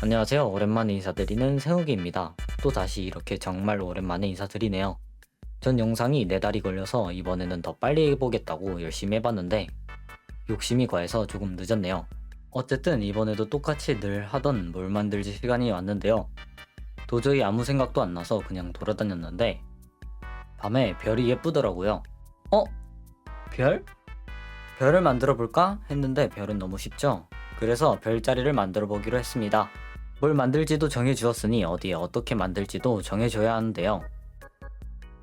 안녕하세요. 오랜만에 인사드리는 세욱이입니다. 또다시 이렇게 정말 오랜만에 인사드리네요. 전 영상이 4달이 걸려서 이번에는 더 빨리 해보겠다고 열심히 해봤는데 욕심이 과해서 조금 늦었네요. 어쨌든 이번에도 똑같이 늘 하던 뭘 만들지 시간이 왔는데요. 도저히 아무 생각도 안 나서 그냥 돌아다녔는데 밤에 별이 예쁘더라고요. 어? 별? 별을 만들어 볼까? 했는데 별은 너무 쉽죠? 그래서 별자리를 만들어 보기로 했습니다. 뭘 만들지도 정해주었으니 어디에 어떻게 만들지도 정해줘야 하는데요.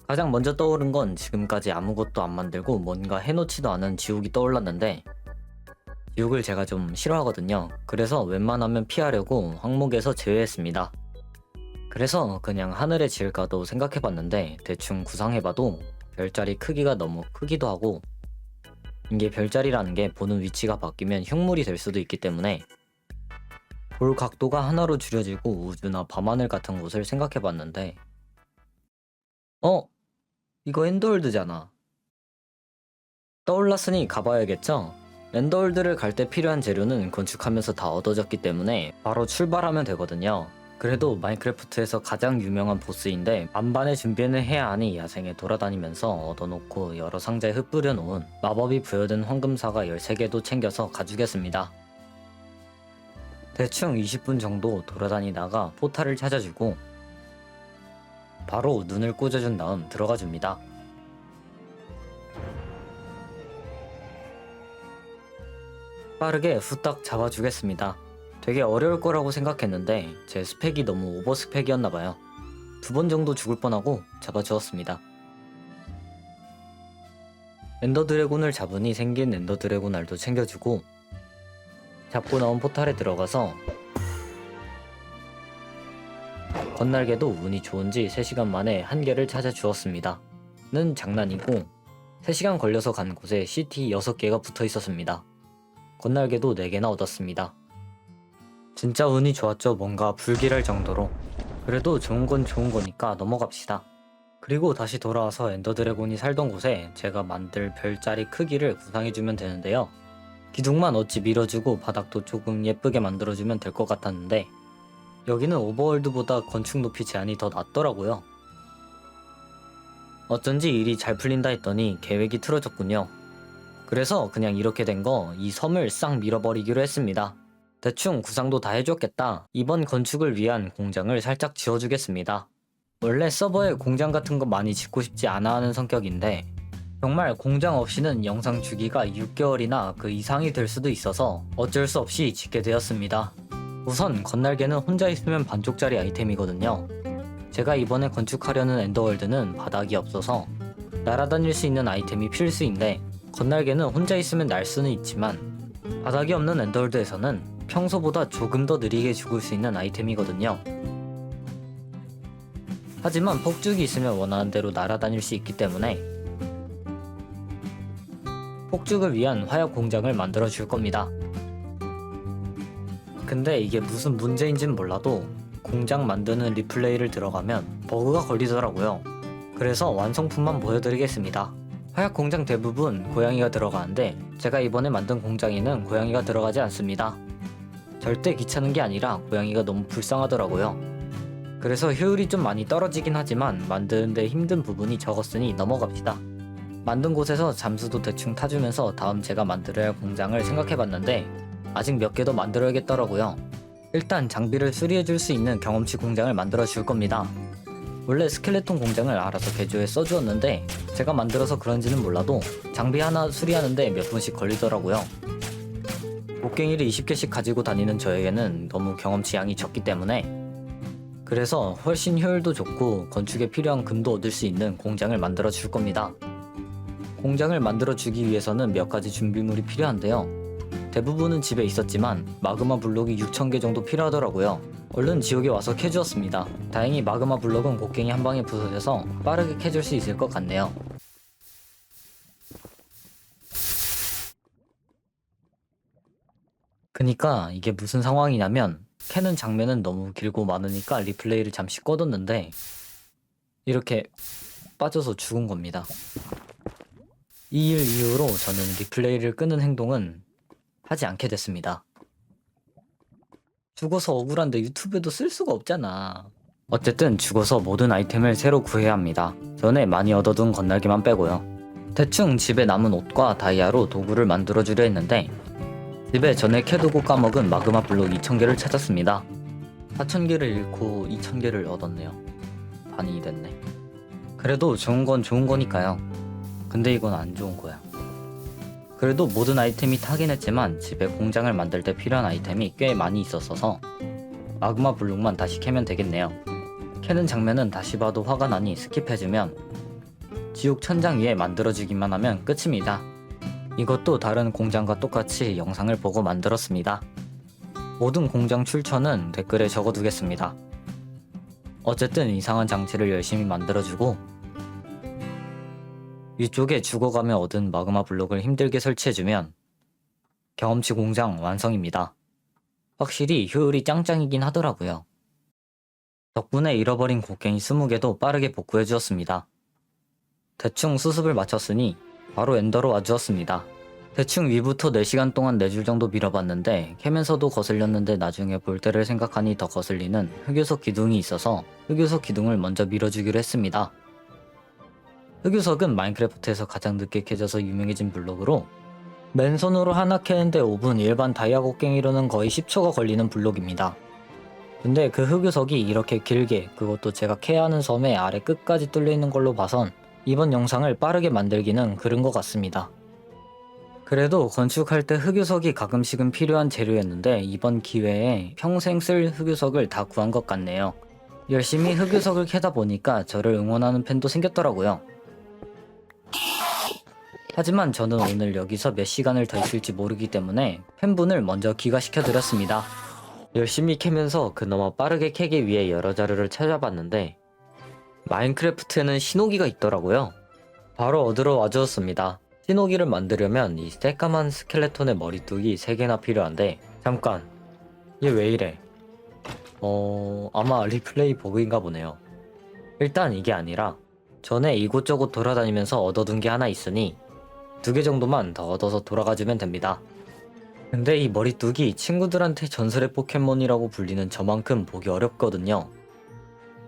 가장 먼저 떠오른 건 지금까지 아무것도 안 만들고 뭔가 해놓지도 않은 지옥이 떠올랐는데 지옥을 제가 좀 싫어하거든요. 그래서 웬만하면 피하려고 항목에서 제외했습니다. 그래서 그냥 하늘에 지을까도 생각해봤는데 대충 구상해봐도 별자리 크기가 너무 크기도 하고 이게 별자리라는 게 보는 위치가 바뀌면 흉물이 될 수도 있기 때문에 볼 각도가 하나로 줄여지고 우주나 밤하늘 같은 곳을 생각해봤는데 이거 엔더월드잖아. 떠올랐으니 가봐야겠죠? 엔더월드를 갈 때 필요한 재료는 건축하면서 다 얻어졌기 때문에 바로 출발하면 되거든요. 그래도 마인크래프트에서 가장 유명한 보스인데 만반의 준비는 해야 하니 야생에 돌아다니면서 얻어놓고 여러 상자에 흩뿌려 놓은 마법이 부여된 황금사과 13개도 챙겨서 가주겠습니다. 대충 20분 정도 돌아다니다가 포탈을 찾아주고 바로 눈을 꽂아준 다음 들어가 줍니다. 빠르게 후딱 잡아주겠습니다. 되게 어려울 거라고 생각했는데 제 스펙이 너무 오버 스펙이었나봐요. 2번 정도 죽을 뻔하고 잡아주었습니다. 엔더 드래곤을 잡으니 생긴 엔더 드래곤 알도 챙겨주고 잡고 나온 포탈에 들어가서 건날개도 운이 좋은지 3시간 만에 한 개를 찾아주었습니다. 는 장난이고 3시간 걸려서 간 곳에 CT 6개가 붙어 있었습니다. 건날개도 4개나 얻었습니다. 진짜 운이 좋았죠. 뭔가 불길할 정도로. 그래도 좋은 건 좋은 거니까 넘어갑시다. 그리고 다시 돌아와서 엔더 드래곤이 살던 곳에 제가 만들 별자리 크기를 구상해주면 되는데요. 기둥만 어찌 밀어주고 바닥도 조금 예쁘게 만들어주면 될 것 같았는데 여기는 오버월드보다 건축 높이 제한이 더 낮더라고요. 어쩐지 일이 잘 풀린다 했더니 계획이 틀어졌군요. 그래서 그냥 이렇게 된 거 이 섬을 싹 밀어버리기로 했습니다. 대충 구상도 다 해줬겠다. 이번 건축을 위한 공장을 살짝 지어주겠습니다. 원래 서버에 공장 같은 거 많이 짓고 싶지 않아 하는 성격인데 정말 공장 없이는 영상 주기가 6개월이나 그 이상이 될 수도 있어서 어쩔 수 없이 짓게 되었습니다. 우선 건날개는 혼자 있으면 반쪽짜리 아이템이거든요. 제가 이번에 건축하려는 엔더월드는 바닥이 없어서 날아다닐 수 있는 아이템이 필수인데 건날개는 혼자 있으면 날 수는 있지만 바닥이 없는 엔더월드에서는 평소보다 조금 더 느리게 죽을 수 있는 아이템이거든요. 하지만 폭죽이 있으면 원하는 대로 날아다닐 수 있기 때문에 폭죽을 위한 화약 공장을 만들어 줄 겁니다. 근데 이게 무슨 문제인진 몰라도 공장 만드는 리플레이를 들어가면 버그가 걸리더라고요. 그래서 완성품만 보여드리겠습니다. 화약 공장 대부분 고양이가 들어가는데 제가 이번에 만든 공장에는 고양이가 들어가지 않습니다. 절대 귀찮은 게 아니라 고양이가 너무 불쌍하더라고요. 그래서 효율이 좀 많이 떨어지긴 하지만 만드는데 힘든 부분이 적었으니 넘어갑시다. 만든 곳에서 잠수도 대충 타주면서 다음 제가 만들어야 할 공장을 생각해봤는데 아직 몇 개 더 만들어야겠더라고요. 일단 장비를 수리해줄 수 있는 경험치 공장을 만들어 줄 겁니다. 원래 스켈레톤 공장을 알아서 개조해 써주었는데 제가 만들어서 그런지는 몰라도 장비 하나 수리하는데 몇 분씩 걸리더라고요. 곡괭이를 20개씩 가지고 다니는 저에게는 너무 경험치 양이 적기 때문에 그래서 훨씬 효율도 좋고 건축에 필요한 금도 얻을 수 있는 공장을 만들어 줄 겁니다. 공장을 만들어 주기 위해서는 몇 가지 준비물이 필요한데요. 대부분은 집에 있었지만 마그마 블록이 6,000개 정도 필요하더라고요. 얼른 지옥에 와서 캐주었습니다. 다행히 마그마 블록은 곡괭이 한 방에 부서져서 빠르게 캐줄 수 있을 것 같네요. 그니까 이게 무슨 상황이냐면 캐는 장면은 너무 길고 많으니까 리플레이를 잠시 꺼뒀는데 이렇게 빠져서 죽은 겁니다. 이 일 이후로 저는 리플레이를 끄는 행동은 하지 않게 됐습니다. 죽어서 억울한데 유튜브에도 쓸 수가 없잖아. 어쨌든 죽어서 모든 아이템을 새로 구해야 합니다. 전에 많이 얻어둔 건날개만 빼고요. 대충 집에 남은 옷과 다이아로 도구를 만들어주려 했는데 집에 전에 캐두고 까먹은 마그마 블록 2000개를 찾았습니다. 4000개를 잃고 2000개를 얻었네요. 반이 됐네. 그래도 좋은 건 좋은 거니까요. 근데 이건 안 좋은 거야. 그래도 모든 아이템이 타긴 했지만 집에 공장을 만들 때 필요한 아이템이 꽤 많이 있었어서 마그마 블록만 다시 캐면 되겠네요. 캐는 장면은 다시 봐도 화가 나니 스킵해주면 지옥 천장 위에 만들어주기만 하면 끝입니다. 이것도 다른 공장과 똑같이 영상을 보고 만들었습니다. 모든 공장 출처는 댓글에 적어두겠습니다. 어쨌든 이상한 장치를 열심히 만들어주고 위쪽에 죽어가며 얻은 마그마 블록을 힘들게 설치해주면 경험치 공장 완성입니다. 확실히 효율이 짱짱이긴 하더라고요. 덕분에 잃어버린 곡괭이 20개도 빠르게 복구해주었습니다. 대충 수습을 마쳤으니 바로 엔더로 와주었습니다. 대충 위부터 4시간 동안 4줄 정도 밀어봤는데 캐면서도 거슬렸는데 나중에 볼 때를 생각하니 더 거슬리는 흑요석 기둥이 있어서 흑요석 기둥을 먼저 밀어주기로 했습니다. 흑요석은 마인크래프트에서 가장 늦게 캐져서 유명해진 블록으로 맨손으로 하나 캐는데 5분, 일반 다이아 곡괭이로는 거의 10초가 걸리는 블록입니다. 근데 그 흑요석이 이렇게 길게, 그것도 제가 캐야 하는 섬의 아래 끝까지 뚫려있는 걸로 봐선 이번 영상을 빠르게 만들기는 그른 것 같습니다. 그래도 건축할 때 흑요석이 가끔씩은 필요한 재료였는데 이번 기회에 평생 쓸 흑요석을 다 구한 것 같네요. 열심히 흑요석을 캐다 보니까 저를 응원하는 팬도 생겼더라고요. 하지만 저는 오늘 여기서 몇 시간을 더 있을지 모르기 때문에 팬분을 먼저 귀가시켜 드렸습니다. 열심히 캐면서 그나마 빠르게 캐기 위해 여러 자료를 찾아봤는데 마인크래프트에는 신호기가 있더라고요. 바로 얻으러 와주었습니다. 신호기를 만들려면 이 새까만 스켈레톤의 머리뚝이 3개나 필요한데 잠깐, 얘 왜 이래? 아마 리플레이 버그인가 보네요. 일단 이게 아니라 전에 이곳저곳 돌아다니면서 얻어둔 게 하나 있으니 2개 정도만 더 얻어서 돌아가주면 됩니다. 근데 이 머리뚝이 친구들한테 전설의 포켓몬이라고 불리는 저만큼 보기 어렵거든요.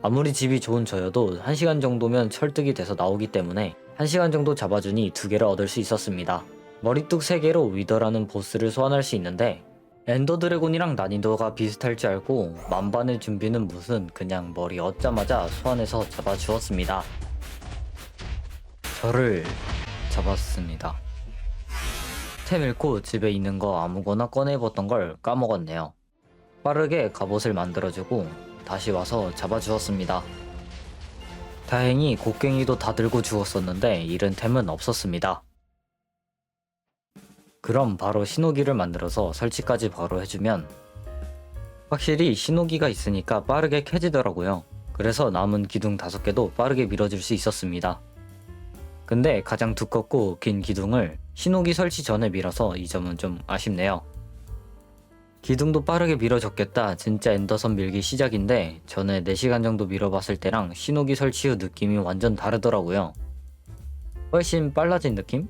아무리 집이 좋은 저여도 1시간 정도면 철득이 돼서 나오기 때문에 1시간 정도 잡아주니 2개를 얻을 수 있었습니다. 머리뚝 3개로 위더라는 보스를 소환할 수 있는데 엔더 드래곤이랑 난이도가 비슷할 줄 알고 만반의 준비는 무슨, 그냥 머리 얻자마자 소환해서 잡아주었습니다. 저를 잡았습니다. 템 잃고 집에 있는 거 아무거나 꺼내입었던 걸 까먹었네요. 빠르게 갑옷을 만들어주고 다시 와서 잡아주었습니다. 다행히 곡괭이도 다 들고 죽었었는데 잃은 템은 없었습니다. 그럼 바로 신호기를 만들어서 설치까지 바로 해주면 확실히 신호기가 있으니까 빠르게 캐지더라고요. 그래서 남은 기둥 5개도 빠르게 밀어줄 수 있었습니다. 근데 가장 두껍고 긴 기둥을 신호기 설치 전에 밀어서 이 점은 좀 아쉽네요. 기둥도 빠르게 밀어줬겠다, 진짜 엔더선 밀기 시작인데 전에 4시간 정도 밀어봤을 때랑 신호기 설치 후 느낌이 완전 다르더라고요. 훨씬 빨라진 느낌?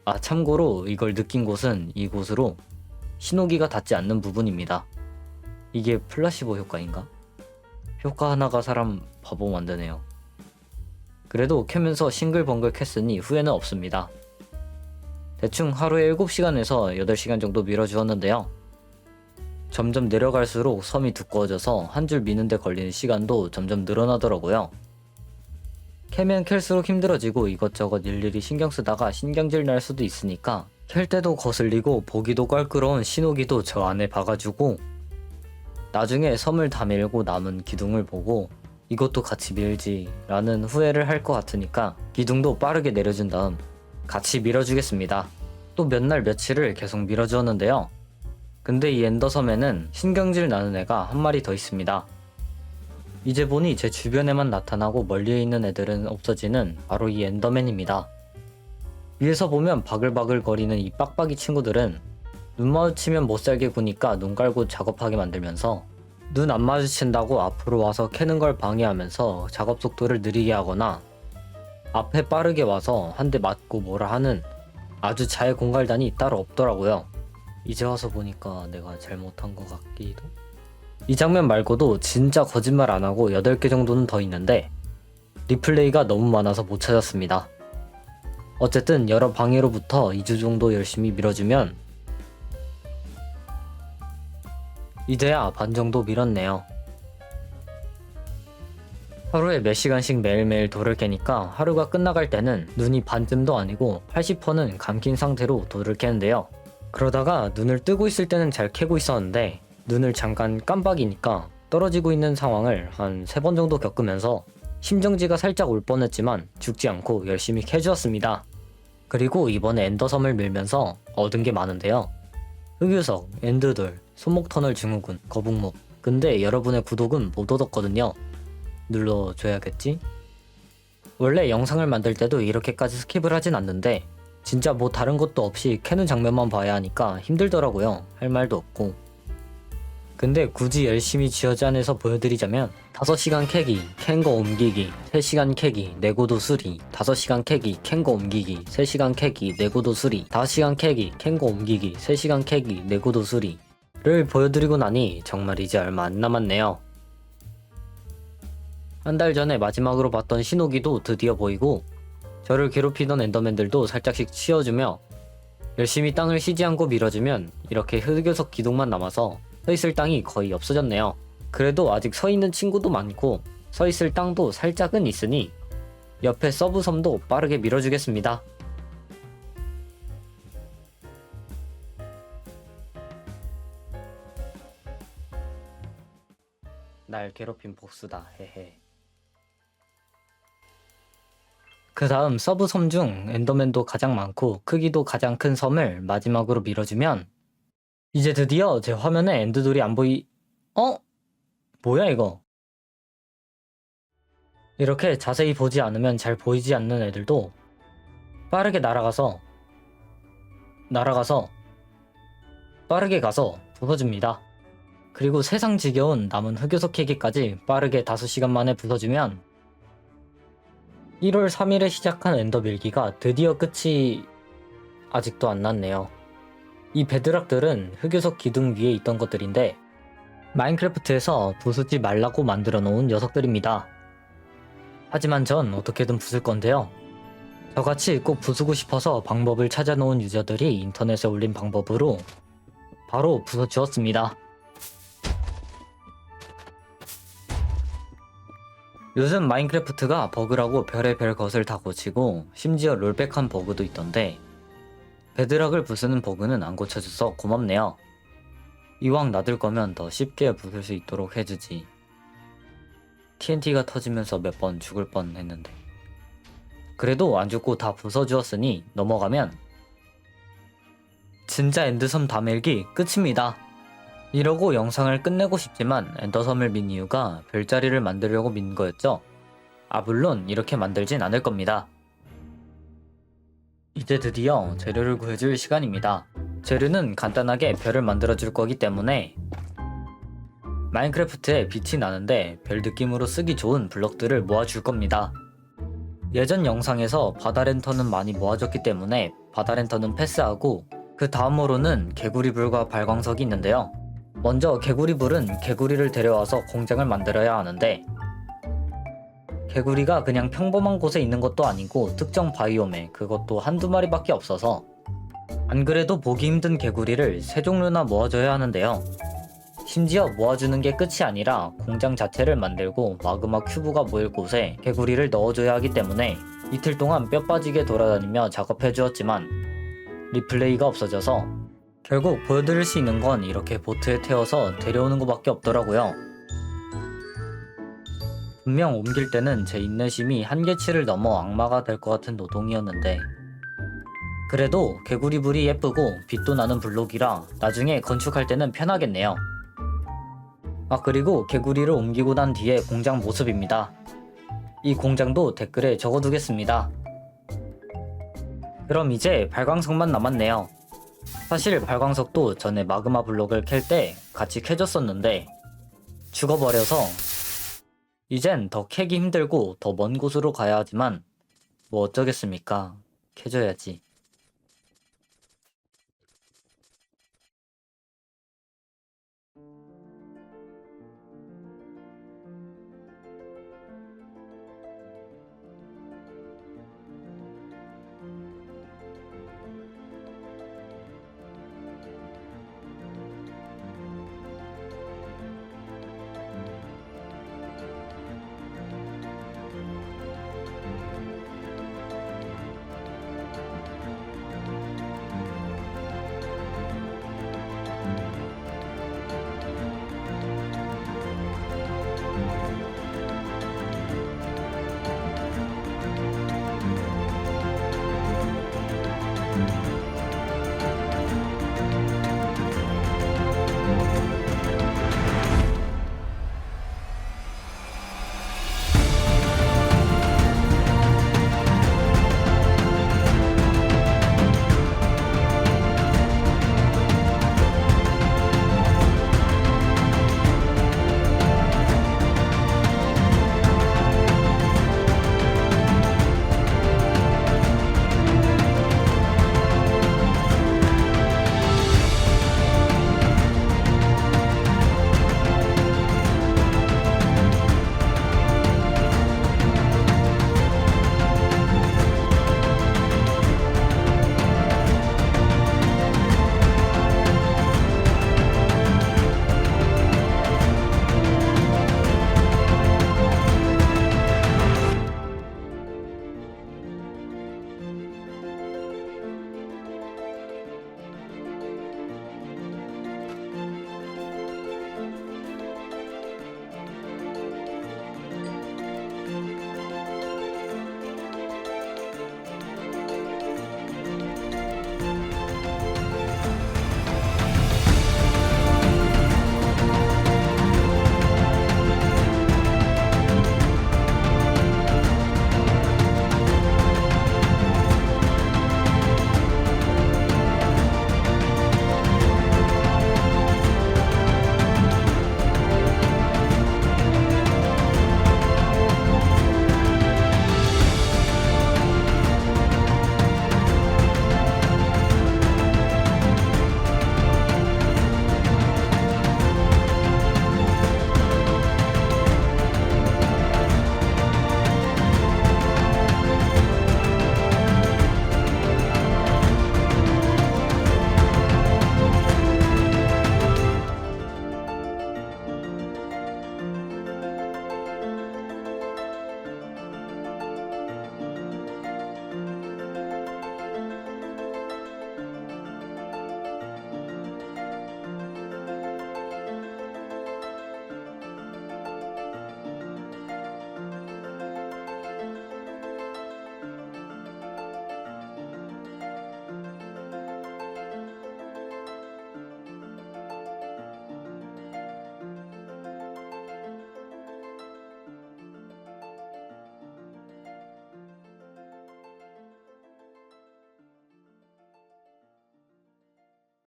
아, 참고로 이걸 느낀 곳은 이곳으로 신호기가 닿지 않는 부분입니다. 이게 플라시보 효과인가? 효과 하나가 사람 바보 만드네요. 그래도 캐면서 싱글벙글 캤으니 후회는 없습니다. 대충 하루에 7시간에서 8시간 정도 밀어주었는데요. 점점 내려갈수록 섬이 두꺼워져서 한 줄 미는데 걸리는 시간도 점점 늘어나더라고요. 캐면 캘수록 힘들어지고 이것저것 일일이 신경 쓰다가 신경질 날 수도 있으니까 캘 때도 거슬리고 보기도 껄끄러운 신호기도 저 안에 박아주고 나중에 섬을 다 밀고 남은 기둥을 보고 이것도 같이 밀지 라는 후회를 할 것 같으니까 기둥도 빠르게 내려준 다음 같이 밀어주겠습니다. 또 몇 날 며칠을 계속 밀어주었는데요. 근데 이 엔더섬에는 신경질 나는 애가 한 마리 더 있습니다. 이제 보니 제 주변에만 나타나고 멀리에 있는 애들은 없어지는 바로 이 엔더맨입니다. 위에서 보면 바글바글 거리는 이 빡빡이 친구들은 눈 마주치면 못살게 구니까 눈 깔고 작업하게 만들면서 눈 안 마주친다고 앞으로 와서 캐는 걸 방해하면서 작업 속도를 느리게 하거나 앞에 빠르게 와서 한 대 맞고 뭐라 하는 아주 자해공갈단이 따로 없더라고요. 이제 와서 보니까 내가 잘못한 것 같기도. 이 장면 말고도 진짜 거짓말 안 하고 8개 정도는 더 있는데 리플레이가 너무 많아서 못 찾았습니다. 어쨌든 여러 방해로부터 2주 정도 열심히 밀어주면 이제야 반 정도 밀었네요. 하루에 몇 시간씩 매일매일 돌을 깨니까 하루가 끝나갈 때는 눈이 반쯤도 아니고 80%는 감긴 상태로 돌을 깨는데요. 그러다가 눈을 뜨고 있을 때는 잘 캐고 있었는데 눈을 잠깐 깜빡이니까 떨어지고 있는 상황을 한 3번 정도 겪으면서 심정지가 살짝 올 뻔했지만 죽지 않고 열심히 캐주었습니다. 그리고 이번에 엔더섬을 밀면서 얻은 게 많은데요. 흑유석, 엔드돌, 손목터널 증후군, 거북목. 근데 여러분의 구독은 못 얻었거든요. 눌러줘야겠지? 원래 영상을 만들 때도 이렇게까지 스킵을 하진 않는데 진짜 뭐 다른 것도 없이 캐는 장면만 봐야 하니까 힘들더라고요. 할 말도 없고. 근데 굳이 열심히 쥐어짜내서 보여드리자면 5시간 캐기, 캔 거 옮기기, 3시간 캐기, 내고도 수리, 5시간 캐기, 캔 거 옮기기, 3시간 캐기, 내고도 수리, 5시간 캐기, 캔 거 옮기기, 3시간 캐기, 내고도 수리를 보여드리고 나니 정말 이제 얼마 안 남았네요. 한 달 전에 마지막으로 봤던 신호기도 드디어 보이고 저를 괴롭히던 엔더맨들도 살짝씩 치워주며 열심히 땅을 쉬지 않고 밀어주면 이렇게 흑요석 기둥만 남아서 서있을 땅이 거의 없어졌네요. 그래도 아직 서있는 친구도 많고 서있을 땅도 살짝은 있으니 옆에 서브섬도 빠르게 밀어주겠습니다. 날 괴롭힌 복수다. 헤헤. 그 다음 서브섬 중 엔더맨도 가장 많고 크기도 가장 큰 섬을 마지막으로 밀어주면 이제 드디어 제 화면에 엔드돌이 안 뭐야 이거? 이렇게 자세히 보지 않으면 잘 보이지 않는 애들도 빠르게 날아가서 빠르게 가서 부숴줍니다. 그리고 세상 지겨운 남은 흑요석 캐기까지 빠르게 5시간 만에 부숴주면 1월 3일에 시작한 엔더 밀기가 드디어 끝이 아직도 안 났네요. 이 베드락들은 흑요석 기둥 위에 있던 것들인데 마인크래프트에서 부수지 말라고 만들어 놓은 녀석들입니다. 하지만 전 어떻게든 부술 건데요. 저같이 꼭 부수고 싶어서 방법을 찾아 놓은 유저들이 인터넷에 올린 방법으로 바로 부숴 주었습니다. 요즘 마인크래프트가 버그라고 별의별 것을 다 고치고 심지어 롤백한 버그도 있던데 베드락을 부수는 버그는 안 고쳐줘서 고맙네요. 이왕 놔둘 거면 더 쉽게 부술 수 있도록 해주지. TNT가 터지면서 몇 번 죽을 뻔 했는데. 그래도 안 죽고 다 부숴주었으니 넘어가면 진짜 엔드섬 다밀기 끝입니다. 이러고 영상을 끝내고 싶지만 엔더섬을 민 이유가 별자리를 만들려고 민 거였죠. 물론 이렇게 만들진 않을 겁니다. 이제 드디어 재료를 구해줄 시간입니다. 재료는 간단하게 별을 만들어줄 거기 때문에 마인크래프트에 빛이 나는데 별 느낌으로 쓰기 좋은 블럭들을 모아줄 겁니다. 예전 영상에서 바다랜턴은 많이 모아졌기 때문에 바다랜턴은 패스하고 그 다음으로는 개구리불과 발광석이 있는데요. 먼저 개구리불은 개구리를 데려와서 공장을 만들어야 하는데 개구리가 그냥 평범한 곳에 있는 것도 아니고 특정 바이옴에 그것도 한두 마리밖에 없어서 안 그래도 보기 힘든 개구리를 3종류나 모아줘야 하는데요. 심지어 모아주는 게 끝이 아니라 공장 자체를 만들고 마그마 큐브가 모일 곳에 개구리를 넣어줘야 하기 때문에 이틀 동안 뼈 빠지게 돌아다니며 작업해주었지만 리플레이가 없어져서 결국 보여드릴 수 있는 건 이렇게 보트에 태워서 데려오는 것밖에 없더라고요. 분명 옮길 때는 제 인내심이 한계치를 넘어 악마가 될 것 같은 노동이었는데 그래도 개구리불이 예쁘고 빛도 나는 블록이라 나중에 건축할 때는 편하겠네요. 그리고 개구리를 옮기고 난 뒤에 공장 모습입니다. 이 공장도 댓글에 적어두겠습니다. 그럼 이제 발광석만 남았네요. 사실 발광석도 전에 마그마 블록을 캘 때 같이 캐줬었는데 죽어버려서 이젠 더 캐기 힘들고 더 먼 곳으로 가야 하지만 뭐 어쩌겠습니까? 캐줘야지.